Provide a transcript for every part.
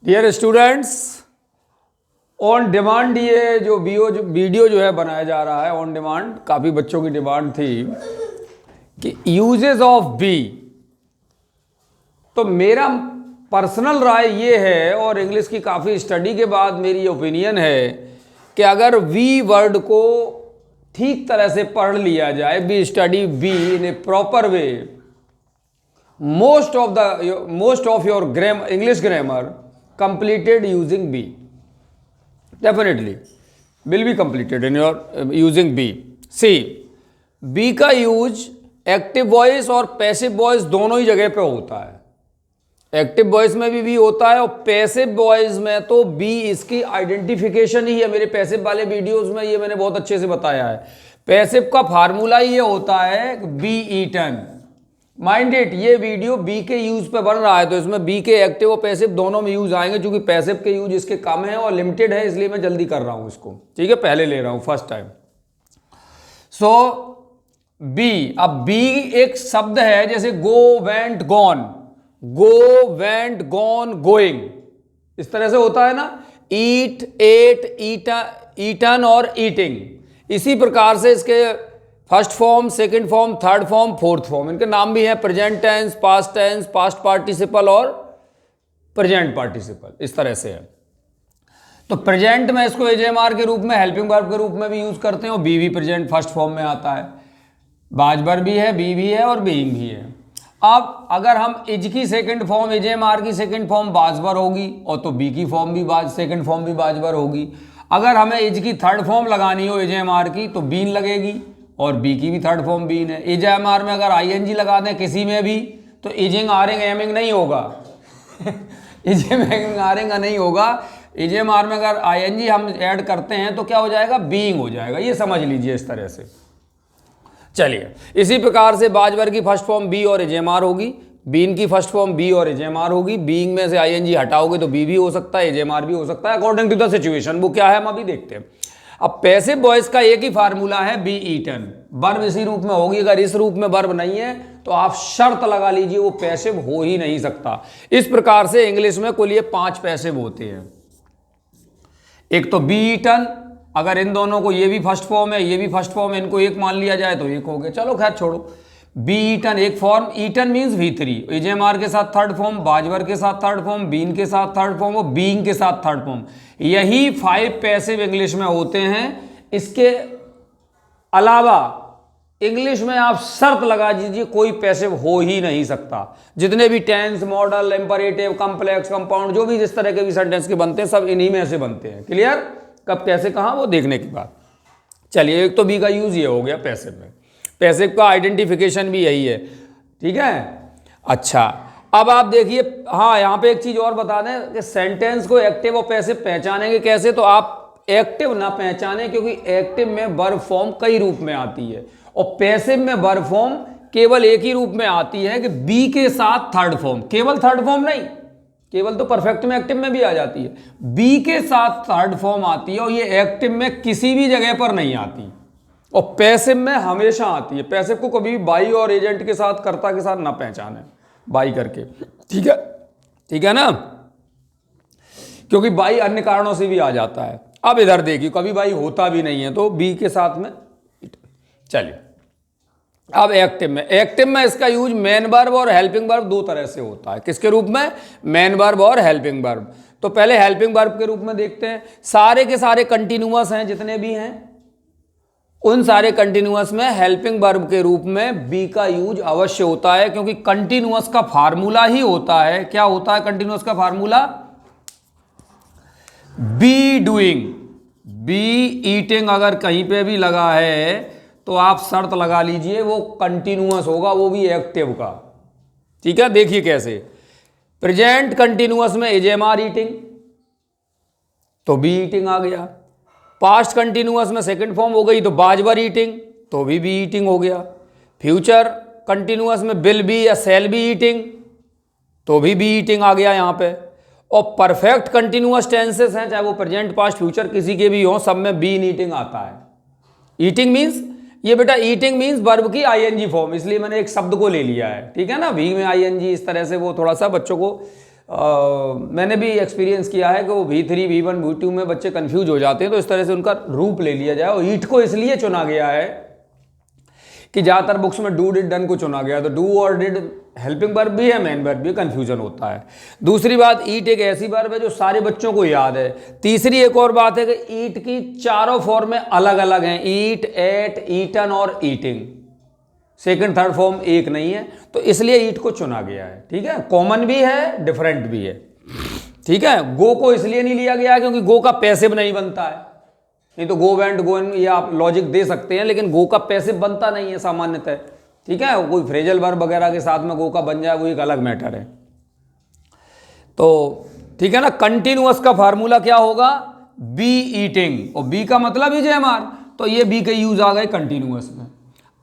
Dear students, on demand ये जो video जो है बनाया जा रहा है ऑन डिमांड, काफ़ी बच्चों की डिमांड थी कि यूजेस ऑफ बी। तो मेरा पर्सनल राय ये है और इंग्लिश की काफ़ी स्टडी के बाद मेरी ओपिनियन है कि अगर वी वर्ड को ठीक तरह से पढ़ लिया जाए, be study be in a proper way, most of your English grammar completed using B. Definitely will be completed in your using B. See, B का यूज एक्टिव वॉइस और पैसिव वॉइस दोनों ही जगह पे होता है। एक्टिव वॉइस में भी होता है और पैसिव वॉइस में तो बी इसकी आइडेंटिफिकेशन ही है। मेरे पैसिव वाले वीडियोस में ये मैंने बहुत अच्छे से बताया है। पैसिव का फार्मूला ये होता है बी ईटन। माइंड इट, ये वीडियो बी के यूज पे बन रहा है तो इसमें बी के एक्टिव और पैसिव दोनों में यूज आएंगे। क्योंकि पैसिव के यूज इसके कम है और लिमिटेड है, इसलिए मैं जल्दी कर रहा हूं इसको। ठीक है, पहले ले रहा हूं फर्स्ट टाइम। सो बी, अब बी एक शब्द है जैसे गो, वेंट, गॉन, गो, वेंट, गॉन, गोइंग, इस तरह से होता है ना। ईट, एट, ईटन और ईटिंग। इसी प्रकार से इसके first form, second form, third form, fourth form, इनके नाम भी हैं प्रेजेंट टेंस, पास्ट पार्टिसिपल और प्रेजेंट पार्टिसिपल, इस तरह से है। तो प्रेजेंट में इसको एजेएमआर के रूप में, हेल्पिंग वर्ब के रूप में भी यूज करते हैं और बी भी प्रेजेंट फर्स्ट फॉर्म में आता है। बाजबर भी है, बी भी है और बीइंग भी है। अब अगर हम इज की सेकंड फॉर्म, एजेएमआर की सेकंड फॉर्म बाजबर होगी और तो बी की फॉर्म भी सेकंड फॉर्म भी बाजबर होगी। अगर हमें इज की थर्ड फॉर्म लगानी हो एजेएमआर की तो बीन लगेगी और बी की भी थर्ड फॉर्म बीन है। एजेएमआर में अगर आईएनजी लगा दें किसी में भी तो इजिंग, आरिंग, एमिंग नहीं होगा। इजिंग, आरिंग नहीं होगा। एजेएमआर में अगर आईएनजी हम ऐड करते हैं तो क्या हो जाएगा, बीइंग हो जाएगा। ये समझ लीजिए इस तरह से। चलिए, इसी प्रकार से बाजबर की फर्स्ट फॉर्म बी और एजेएमआर होगी, बीन की फर्स्ट फॉर्म बी और एजेएमआर होगी। बीइंग में से आईएनजी हटाओगे तो बी भी हो सकता है, एजेएमआर भी हो सकता है, अकॉर्डिंग टू द सिचुएशन। वो क्या है हम अभी देखते हैं। अब पैसिव वॉइस का एक ही फार्मूला है बी ईटन। वर्ब इसी रूप में होगी। अगर इस रूप में वर्ब नहीं है तो आप शर्त लगा लीजिए वो पैसिव हो ही नहीं सकता। इस प्रकार से इंग्लिश में कुल ये 5 पैसिव होते हैं। एक तो बी ईटन, अगर इन दोनों को, ये भी फर्स्ट फॉर्म है, ये भी फर्स्ट फॉर्म है, इनको एक मान लिया जाए तो एक हो गया। चलो खैर छोड़ो। बी ईटन एक फॉर्म, ईटन मीन्स V3, एजेएमआर के साथ थर्ड फॉर्म, बाजबर के साथ थर्ड फॉर्म, बीन के साथ थर्ड फॉर्म और बीइंग के साथ थर्ड फॉर्म। यही 5 पैसिव इंग्लिश में होते हैं। इसके अलावा इंग्लिश में आप शर्त लगा दीजिए कोई पैसिव हो ही नहीं सकता। जितने भी tense, modal, imperative, complex, compound, जो भी जिस तरह के भी सेंटेंस के बनते हैं सब इन्हीं में से बनते हैं। क्लियर? कब, कैसे, कहाँ, वो देखने की बात। चलिए, एक तो बी का यूज ये हो गया पैसिव में। पैसिव का आइडेंटिफिकेशन भी यही है। ठीक है, अच्छा। अब आप देखिए, हाँ, यहाँ पे एक चीज और बता दें कि सेंटेंस को एक्टिव और पैसिव पहचानेंगे कैसे। तो आप एक्टिव ना पहचाने, क्योंकि एक्टिव में वर्ब फॉर्म कई रूप में आती है और पैसिव में वर्ब फॉर्म केवल एक ही रूप में आती है कि बी के साथ थर्ड फॉर्म। केवल थर्ड फॉर्म नहीं, केवल तो परफेक्ट में, एक्टिव में भी आ जाती है। बी के साथ थर्ड फॉर्म आती है और ये एक्टिव में किसी भी जगह पर नहीं आती और पैसिव में हमेशा आती है। पैसिव को कभी भी बाई और एजेंट के साथ, कर्ता के साथ ना पहचाने, बाई करके। ठीक है, ठीक है ना, क्योंकि बाई अन्य कारणों से भी आ जाता है। अब इधर देखिए, कभी बाई होता भी नहीं है तो बी के साथ में। चलिए, अब एक्टिव में इसका यूज मेन वर्ब और हेल्पिंग वर्ब दो तरह से होता है। किसके रूप में? मेन वर्ब और हेल्पिंग वर्ब। तो पहले हेल्पिंग वर्ब के रूप में देखते हैं। सारे के सारे कंटिन्यूअस हैं, जितने भी हैं उन सारे कंटिन्यूअस में हेल्पिंग वर्ब के रूप में बी का यूज अवश्य होता है, क्योंकि कंटिन्यूअस का फार्मूला ही होता है। क्या होता है कंटिन्यूअस का formula? Be doing, be eating. अगर कहीं पे भी लगा है तो आप शर्त लगा लीजिए वो कंटिन्यूअस होगा, वो भी एक्टिव का। ठीक है, देखिए कैसे। प्रेजेंट कंटिन्यूअस में एजेएमआर ईटिंग तो बी ईटिंग आ गया। पास्ट कंटिन्यूअस में सेकंड फॉर्म हो गई तो बाजबर ईटिंग तो भी ईटिंग हो गया। फ्यूचर कंटिन्यूअस में विल बी या सेल बी ईटिंग तो भी ईटिंग आ गया यहाँ पे। और परफेक्ट कंटिन्यूअस टेंसेस हैं, चाहे वो प्रेजेंट, पास्ट, फ्यूचर किसी के भी हो, सब में बीन ईटिंग आता है। ईटिंग मीन्स, ये बेटा ईटिंग मीन्स वर्ब की आईएनजी फॉर्म, इसलिए मैंने एक शब्द को ले लिया है। ठीक है ना, भी में आईएनजी, इस तरह से वो थोड़ा सा बच्चों को मैंने भी एक्सपीरियंस किया है कि वो V3 V1 V2 में बच्चे कंफ्यूज हो जाते हैं, तो इस तरह से उनका रूप ले लिया जाए। और ईट को इसलिए चुना गया है कि ज़्यादातर बुक्स में डू डिड डन को चुना गया, तो डू और डिड हेल्पिंग वर्ब भी है, मेन वर्ब भी, कंफ्यूजन होता है। दूसरी बात, ईट एक ऐसी वर्ब है जो सारे बच्चों को याद है। तीसरी एक और बात है कि ईट की चारों फॉर्म में अलग अलग हैं, ईट, एट, ईटन और ईटिंग। सेकंड थर्ड फॉर्म एक नहीं है, तो इसलिए ईट को चुना गया है। ठीक है, कॉमन भी है, डिफरेंट भी है। ठीक है, गो को इसलिए नहीं लिया गया क्योंकि गो का पैसिव नहीं बनता है, नहीं तो गो वेंट गोइन ये आप लॉजिक दे सकते हैं, लेकिन गो का पैसिव बनता नहीं है सामान्यतः। ठीक है, कोई फ्रेजल वर्ब वगैरह के साथ में गो का बन जाए वो एक अलग मैटर है। तो ठीक है ना, कंटिन्यूअस का फार्मूला क्या होगा, बी ईटिंग, और बी का मतलब ही जेएमआर, तो ये बी के यूज आ गए कंटिन्यूअस में।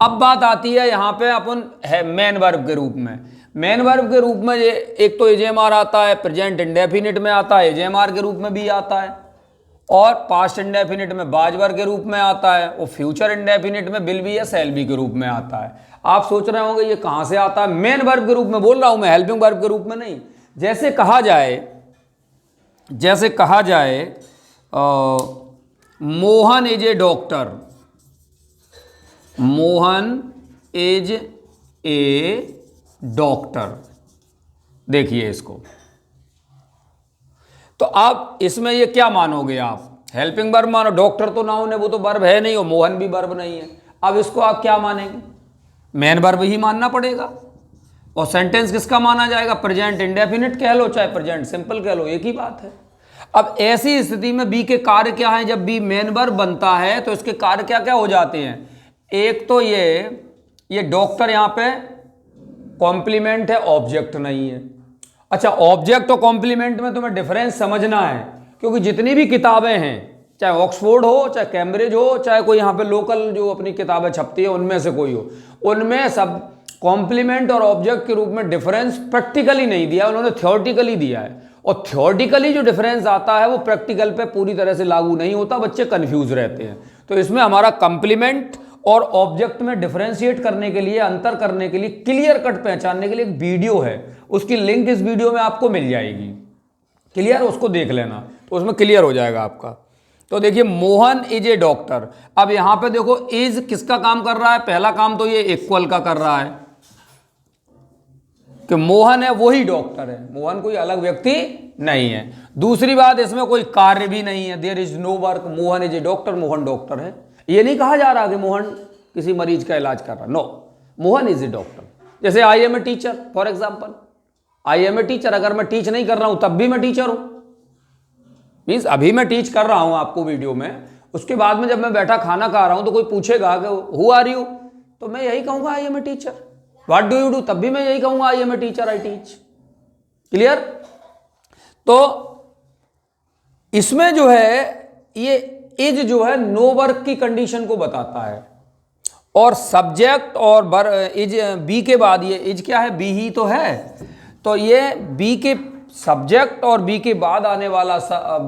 अब बात आती है यहाँ पे अपन है मेन वर्ब के रूप में। मेन वर्ब के रूप में ये एक तो एजेएमआर आता है, प्रेजेंट इंडेफिनिट में आता है एजेएमआर के रूप में भी आता है, और पास्ट इंडेफिनिट में बाज वर्ब के रूप में आता है, और फ्यूचर इंडेफिनिट में विल बी या शैल बी के रूप में आता है। आप सोच रहे होंगे ये कहाँ से आता है, मेन वर्ब के रूप में बोल रहा हूँ मैं, हेल्पिंग वर्ब के रूप में नहीं। जैसे कहा जाए Mohan is a doctor, Mohan is a doctor, देखिए इसको, तो आप इसमें ये क्या मानोगे, आप हेल्पिंग वर्ब मानो, डॉक्टर तो नाउन है, वो तो वर्ब है नहीं, और मोहन भी वर्ब नहीं है। अब इसको आप क्या मानेंगे, मेन वर्ब ही मानना पड़ेगा। और सेंटेंस किसका माना जाएगा, प्रेजेंट इंडेफिनिट कह लो चाहे प्रेजेंट सिंपल कह लो, एक ही बात है। अब ऐसी स्थिति में बी के कार्य क्या है, जब बी मेन वर्ब बनता है तो इसके कार्य क्या क्या हो जाते हैं। एक तो ये डॉक्टर यहाँ पे कॉम्प्लीमेंट है, ऑब्जेक्ट नहीं है। अच्छा, ऑब्जेक्ट और कॉम्प्लीमेंट में तुम्हें डिफरेंस समझना है, क्योंकि जितनी भी किताबें हैं, चाहे ऑक्सफोर्ड हो, चाहे कैम्ब्रिज हो, चाहे कोई यहाँ पे लोकल जो अपनी किताबें छपती है उनमें से कोई हो, उनमें सब कॉम्प्लीमेंट और ऑब्जेक्ट के रूप में डिफरेंस प्रैक्टिकली नहीं दिया, उन्होंने थ्योरेटिकली दिया है। और थ्योरेटिकली जो डिफरेंस आता है वो प्रैक्टिकल पे पूरी तरह से लागू नहीं होता, बच्चे कंफ्यूज रहते हैं। तो इसमें हमारा कॉम्प्लीमेंट और ऑब्जेक्ट में डिफरेंशिएट करने के लिए, अंतर करने के लिए, क्लियर कट पहचानने के लिए एक वीडियो है, उसकी लिंक इस वीडियो में आपको मिल जाएगी। क्लियर, उसको देख लेना, तो उसमें क्लियर हो जाएगा आपका। तो देखिए, मोहन इज ए डॉक्टर। अब यहां पे देखो, इज किसका काम कर रहा है, पहला काम तो ये इक्वल का कर रहा है कि मोहन है वही डॉक्टर है, मोहन कोई अलग व्यक्ति नहीं है। दूसरी बात, इसमें कोई कार्य भी नहीं है, there is no work, Mohan is a doctor, Mohan doctor है। ये नहीं कहा जा रहा कि मोहन किसी मरीज का इलाज कर रहा, no, Mohan is a doctor. जैसे I am a teacher, for example, I am a teacher, अगर मैं टीच नहीं कर रहा हूं तब भी मैं टीचर हूं। मीन्स अभी मैं टीच कर रहा हूं आपको वीडियो में, उसके बाद में जब मैं बैठा खाना खा रहा हूं तो कोई पूछेगा कि हु आर यू, तो मैं यही कहूंगा I am a teacher. What do you do, तब भी मैं यही कहूंगा I am a teacher, I teach. Clear. तो इसमें जो है ये इज जो है नो वर्क की कंडीशन को बताता है, और सब्जेक्ट और इज बी के बाद ये इज क्या है, बी ही तो है, तो ये बी के सब्जेक्ट और बी के बाद आने वाला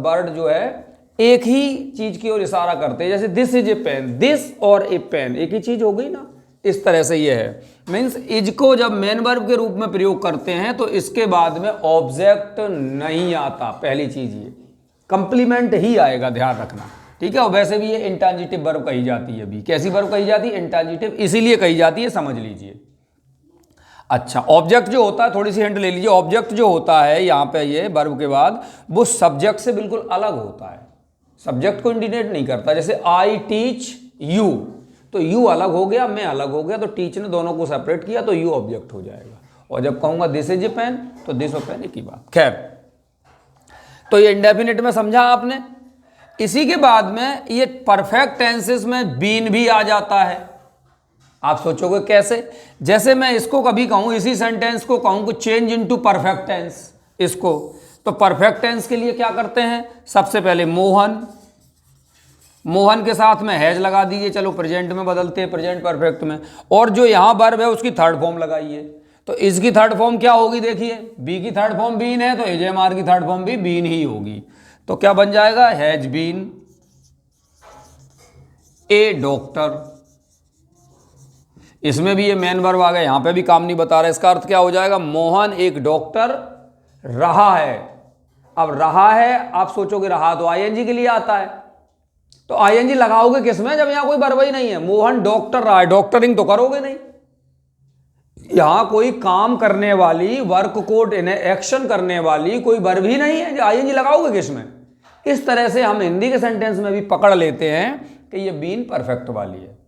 वर्ड जो है एक ही चीज की ओर इशारा करते हैं। जैसे this is a pen, this और ए पेन एक ही चीज हो गई ना, इस तरह से ये है। मीन्स इज को जब मेन वर्ब के रूप में प्रयोग करते हैं तो इसके बाद में ऑब्जेक्ट नहीं आता, पहली चीज ये कंप्लीमेंट ही आएगा, ध्यान रखना। ठीक है, और वैसे भी ये इंट्रांजिटिव वर्ब कही जाती है। भी कैसी वर्ब कही जाती है, इंट्रांजिटिव, इसीलिए कही जाती है, समझ लीजिए। अच्छा, ऑब्जेक्ट जो होता है, थोड़ी सी हिंट ले लीजिए, ऑब्जेक्ट जो होता है यहाँ पे ये वर्ब के बाद, वो सब्जेक्ट से बिल्कुल अलग होता है, सब्जेक्ट को इंडिकेट नहीं करता। जैसे आई टीच यू, तो यू अलग हो गया, मैं अलग हो गया, तो टीच ने दोनों को सेपरेट किया, तो यू ऑब्जेक्ट हो जाएगा। और जब कहूंगा दिस इज ए पेन, तो दिस और पेन एक ही बात। खैर, तो ये इंडेफिनिट में समझा आपने। इसी के बाद में ये परफेक्ट टेंसेस में बीन भी आ जाता है। आप सोचोगे कैसे, जैसे मैं इसको कभी कहूं, इसी सेंटेंस को कहूं कि चेंज इनटू परफेक्ट टेंस, इसको, तो परफेक्ट टेंस के लिए क्या करते हैं, सबसे पहले मोहन, मोहन के साथ में हैज लगा दीजिए, चलो प्रेजेंट में बदलते हैं, प्रेजेंट परफेक्ट में, और जो यहां वर्ब है उसकी थर्ड फॉर्म लगाइए। तो इसकी थर्ड फॉर्म क्या होगी, देखिए, बी की थर्ड फॉर्म बीन है, तो एजेएमआर की थर्ड फॉर्म भी बीन ही होगी। तो क्या बन जाएगा, हैज बीन ए डॉक्टर। इसमें भी ये मेन वर्ब आ गया, यहां पे भी काम नहीं बता रहा, इसका अर्थ क्या हो जाएगा, मोहन एक डॉक्टर रहा है। अब रहा है, आप सोचोगे रहा तो आईएनजी के लिए आता है, तो आईएनजी लगाओगे किसमें जब यहां कोई वर्ब ही नहीं है। मोहन डॉक्टर रहा है, डॉक्टरिंग तो करोगे नहीं। यहां कोई काम करने वाली, वर्क को एक्शन करने वाली कोई वर्ब ही नहीं है, आईएनजी लगाओगे किसमें। इस तरह से हम हिंदी के सेंटेंस में भी पकड़ लेते हैं कि ये बीन परफेक्ट वाली है।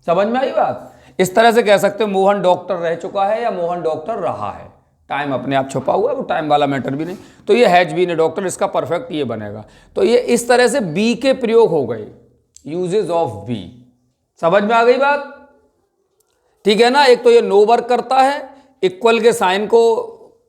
समझ में आई बात। इस तरह से कह सकते हो मोहन डॉक्टर रह चुका है या मोहन डॉक्टर रहा है। टाइम अपने आप छुपा हुआ है, वो टाइम वाला मैटर भी नहीं। तो ये हैज बीन ए डॉक्टर, इसका परफेक्ट ये बनेगा। तो ये इस तरह से बी के प्रयोग हो गए, यूजेज ऑफ बी। समझ में आ गई बात, ठीक है ना। एक तो ये नो वर्क करता है, इक्वल के साइन को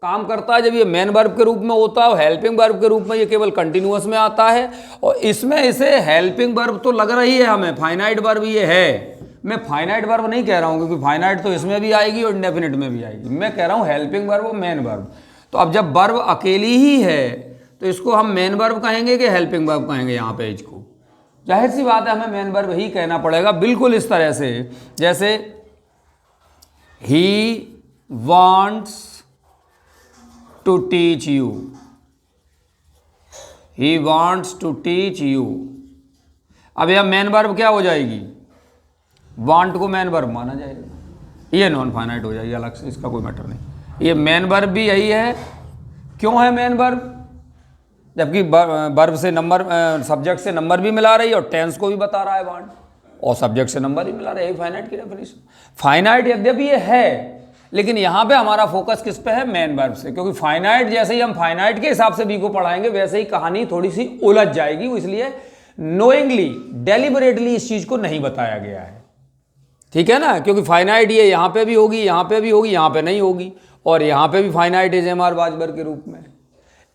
काम करता है जब ये मेन वर्ब के रूप में होता है, हेल्पिंग वर्ब के रूप में ये केवल कंटिन्यूअस में आता है। और इसमें इसे हेल्पिंग वर्ब तो लग रही है हमें, फाइनाइट वर्ब ये है। मैं फाइनाइट वर्ब नहीं कह रहा हूं क्योंकि फाइनाइट तो इसमें भी आएगी और इंडेफिनिट में भी आएगी। मैं कह रहा हूं हेल्पिंग वर्ब और मेन वर्ब। तो अब जब वर्ब अकेली ही है तो इसको हम मेन वर्ब कहेंगे कि हेल्पिंग वर्ब कहेंगे। यहाँ पे इसको जाहिर सी बात है हमें मेन वर्ब ही कहना पड़ेगा, बिल्कुल इस तरह से जैसे he wants to teach you, he wants to teach you. अब यह मेन वर्ब क्या हो जाएगी, वांट को मेन वर्ब माना जाएगा, ये नॉन फाइनाइट हो जाएगी अलग से, इसका कोई मैटर नहीं। ये मेन वर्ब भी यही है। क्यों है मेन वर्ब, जबकि वर्ब से नंबर, सब्जेक्ट से नंबर भी मिला रही है और टेंस को भी बता रहा है वांट, और सब्जेक्ट से नंबर भी मिला रहा है। यही फाइनाइट की डेफिनेशन। फाइनाइट यद्यपि ये है लेकिन यहां पे हमारा फोकस किस पे है, मेन वर्ब से। क्योंकि फाइनाइट जैसे ही हम फाइनाइट के हिसाब से बी को पढ़ाएंगे वैसे ही कहानी थोड़ी सी उलझ जाएगी, इसलिए नोइंगली डेलिबरेटली इस चीज को नहीं बताया गया है, ठीक है ना। क्योंकि फाइनाइट ये यहाँ पे भी होगी, यहाँ पे भी होगी, यहाँ पे नहीं होगी, और यहाँ पे भी फाइनाइट इजेमार बाजबर के रूप में।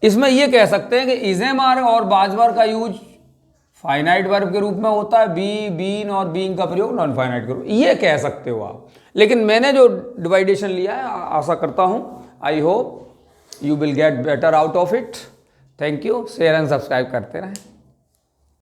इसमें ये कह सकते हैं कि इजेमार और बाजबर का यूज फाइनाइट वर्ब के रूप में होता है, बी, बीन और बीइंग का प्रयोग नॉन फाइनाइट के रूप, ये कह सकते हो आप। लेकिन मैंने जो डिवाइडेशन लिया है, आशा करता हूँ I hope you will get better out of it. Thank you. Share and subscribe करते रहें।